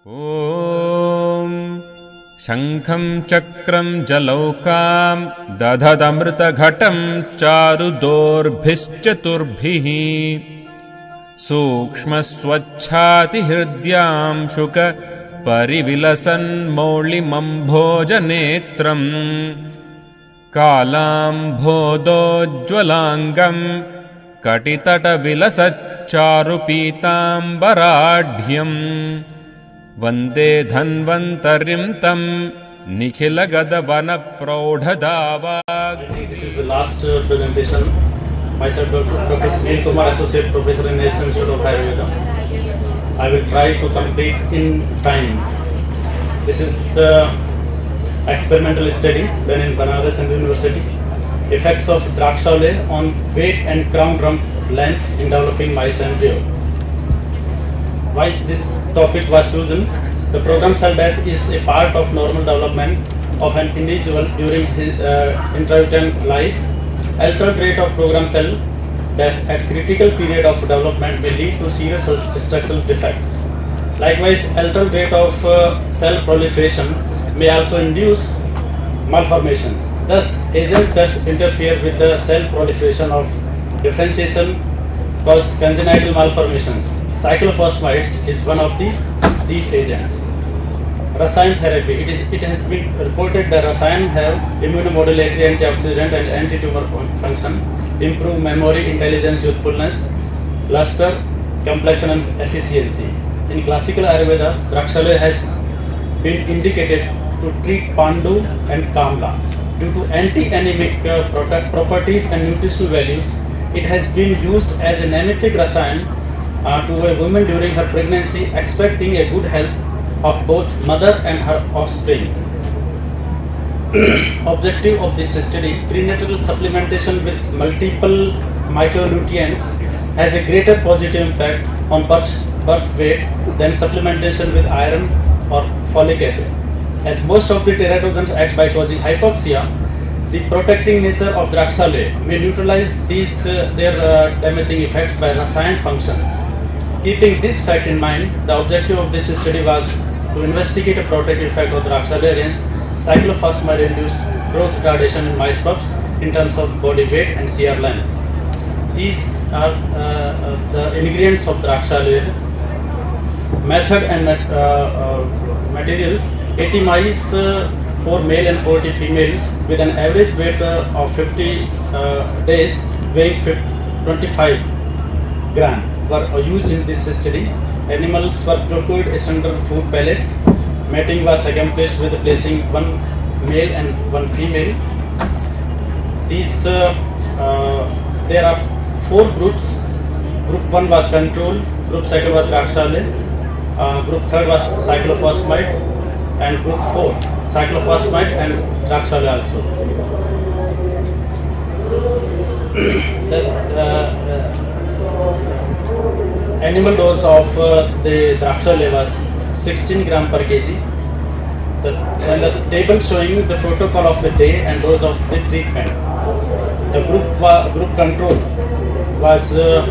ॐ शङ्खं चक्रं जलौकां दधदमृतघटं चारुदोर्भिश्चतुर्भिः सूक्ष्मस्वच्छातिहृद्यां शुक परिविलसन्मौलिमम्भोजनेत्रम् कालाम्भोदोज्ज्वलाङ्गं कटितटविलसच्चारुपीताम्बराढ्यम् वन्दे धन्वन्तरिं तं निखिलगदवनप्रौढदावाग्. This is the last presentation. Myself, Dr. Sunil Kumar, Associate Professor in National Institute of Ayurveda. I will try to complete in time. This is the experimental study done in Banaras Hindu University. Effects of Draksha on weight and crown rump length in developing mice embryo. Why this topic was chosen? The programmed cell death is a part of normal development of an individual during his intrauterine life. Altered rate of programmed cell death at critical period of development may lead to serious structural defects. Likewise, altered rate of cell proliferation may also induce malformations. Thus, agents that interfere with the cell proliferation of differentiation cause congenital malformations. Cyclophosphamide is one of these agents. Rasayan therapy. It has been reported that Rasayan have immunomodulatory, antioxidant and anti-tumor function, improve memory, intelligence, youthfulness, luster, complexion and efficiency. In classical Ayurveda, Draksha has been indicated to treat Pandu and Kamla. Due to anti-anemic properties and nutritional values, it has been used as an emetic Rasayan to a woman during her pregnancy, expecting a good health of both mother and her offspring. Objective of this study: prenatal supplementation with multiple micronutrients has a greater positive impact on birth weight than supplementation with iron or folic acid. As most of the teratogens act by causing hypoxia, the protecting nature of Draksha may neutralize their damaging effects by Rasayan functions. Keeping this fact in mind, the objective of this study was to investigate a protective effect of Draksha against cyclophosphamide-induced growth retardation in mice pups in terms of body weight and CR length. These are the ingredients of Draksha. Method and materials: 80 mice, 4 male and 40 female, with an average weight of 50 days, weighing 25 gram, were used in this study. Animals were procured under food pellets. Mating was accomplished with placing 1 male and 1 female. There are 4 groups. Group 1 was control, group 2 was Draksha, group 3 was cyclophosphamide, and group 4 cyclophosphamide and Draksha also. Animal dose of the Draksha was 16 gram per kg. And the table showing the protocol of the day and dose of the treatment. The group control was there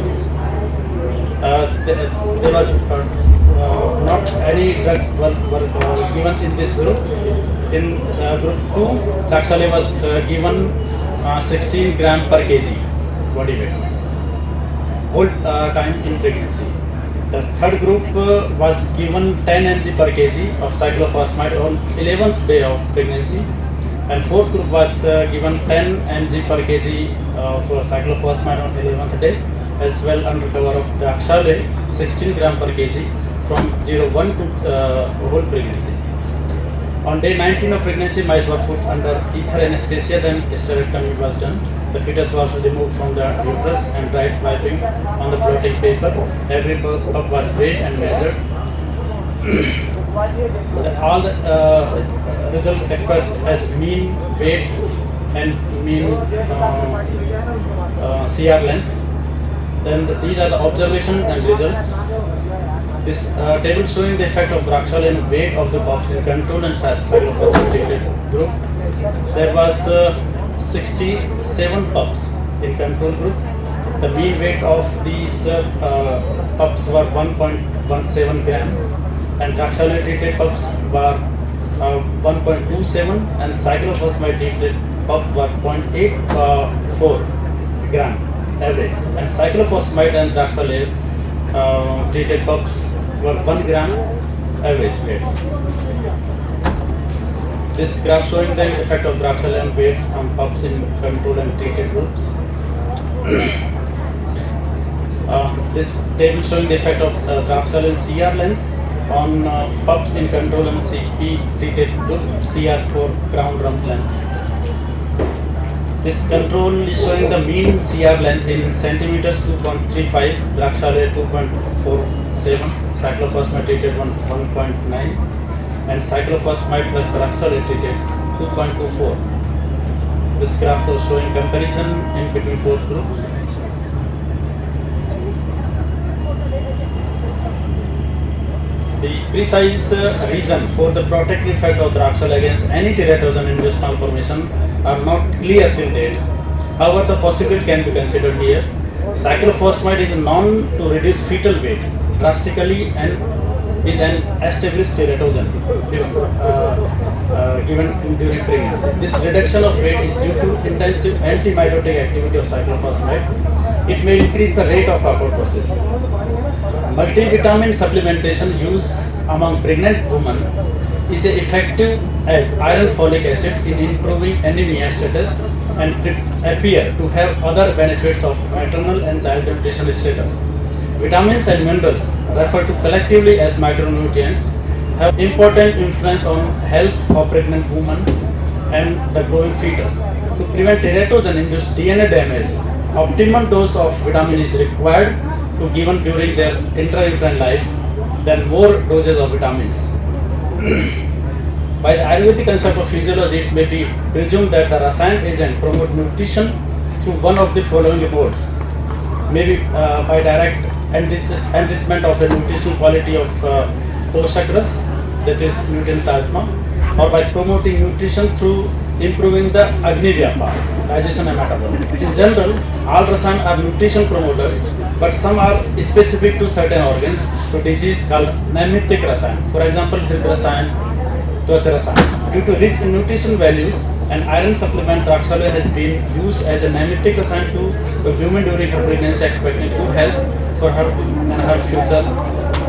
was not any drugs were given in this group. In group 2, Draksha was given 16 gram per kg body weight whole time in pregnancy. The third group was given 10 mg per kg of cyclophosphamide on 11th day of pregnancy, and fourth group was given 10 mg per kg of cyclophosphamide on 11th day, as well under cover of Draksha 16 gram per kg from 0-1 to whole pregnancy. On day 19 of pregnancy, mice were put under ether anesthesia, then hysterectomy was done. The fetus was removed from the uterus and dried wiping on the blotting paper. Every pup was weighed and measured. All the results expressed as mean weight and mean CR length. Then these are the observations and results. This table showing the effect of Draksha and weight of the pups in control and cyclophosphamide group. There was 67 pups in control group. The mean weight of these pups were 1.17 gram. and Draxolid treated pups were 1.27 and cyclophosphamide treated pup were 0.84 gram average, and cyclophosphamide and Draxolid treated pups were 1 gram average weight. This graph showing the effect of Draxolid weight on pups in control and treated groups. This table showing the effect of Draxolid CR length on pups in control and CP treated group, CR for ground rump length. This control is showing the mean CR length in centimeters 2.35, Draxolid 2.47, cyclophosphamide treated 1.9, and cyclophosphamide plus Draxolid treated 2.24. This graph was showing comparison in between both groups. The precise reason for the protective effect of Draxolid against any teratogen-induced malformation are not clear till date. However, the possibility can be considered here. Cyclophosphamide is known to reduce fetal weight drastically and is an established teratogen given during pregnancy. This reduction of weight is due to intensive antimitotic activity of cyclophosphamide. It may increase the rate of apoptosis. Multivitamin supplementation used among pregnant women is effective as iron folic acid in improving anemia status and appear to have other benefits of maternal and child nutrition status. Vitamins and minerals, referred to collectively as micronutrients, have important influence on health of pregnant women and the growing fetus. To prevent teratogen-induced DNA damage, optimum dose of vitamin is required to given during their intrauterine life than more doses of vitamins. By the Ayurvedic concept of physiology, it may be presumed that the Rasayan agent promote nutrition through one of the following modes. Maybe by direct enrichment of the nutritional quality of Poshakras, that is nutrient plasma, or by promoting nutrition through improving the Agni Vyapa, digestion and metabolism. In general, all Rasayan are nutrition promoters, but some are specific to certain organs, to disease called Naimittik Rasayan. For example, Hrid Rasayan, Twacha Rasayan. Due to rich in nutrition values, an iron supplement Draxolid has been used as a Naimittik Rasayan to the woman during her pregnancy, expecting good health for her and her future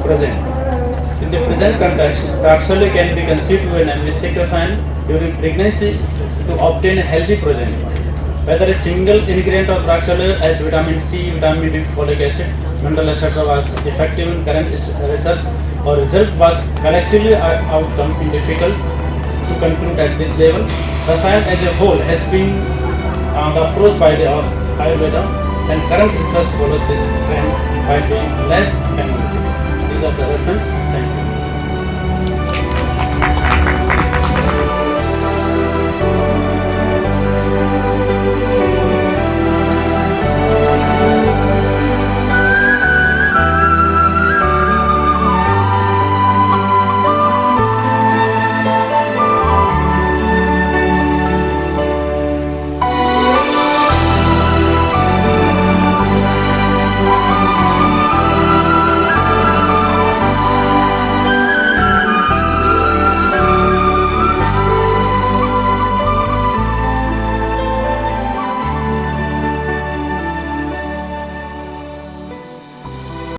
present. In the present context, Draxolid can be conceived to a Naimittik Rasayan during pregnancy to obtain a healthy progeny. Whether a single ingredient of Draxolid as vitamin C, vitamin D, folic acid, mineral etc. was effective in current research or result was collectively outcome difficult to conclude at this level. Rasayan as a whole has been the approach by the Ayurveda, and current research follows this trend by being less analytical. These are the reference. Thank you.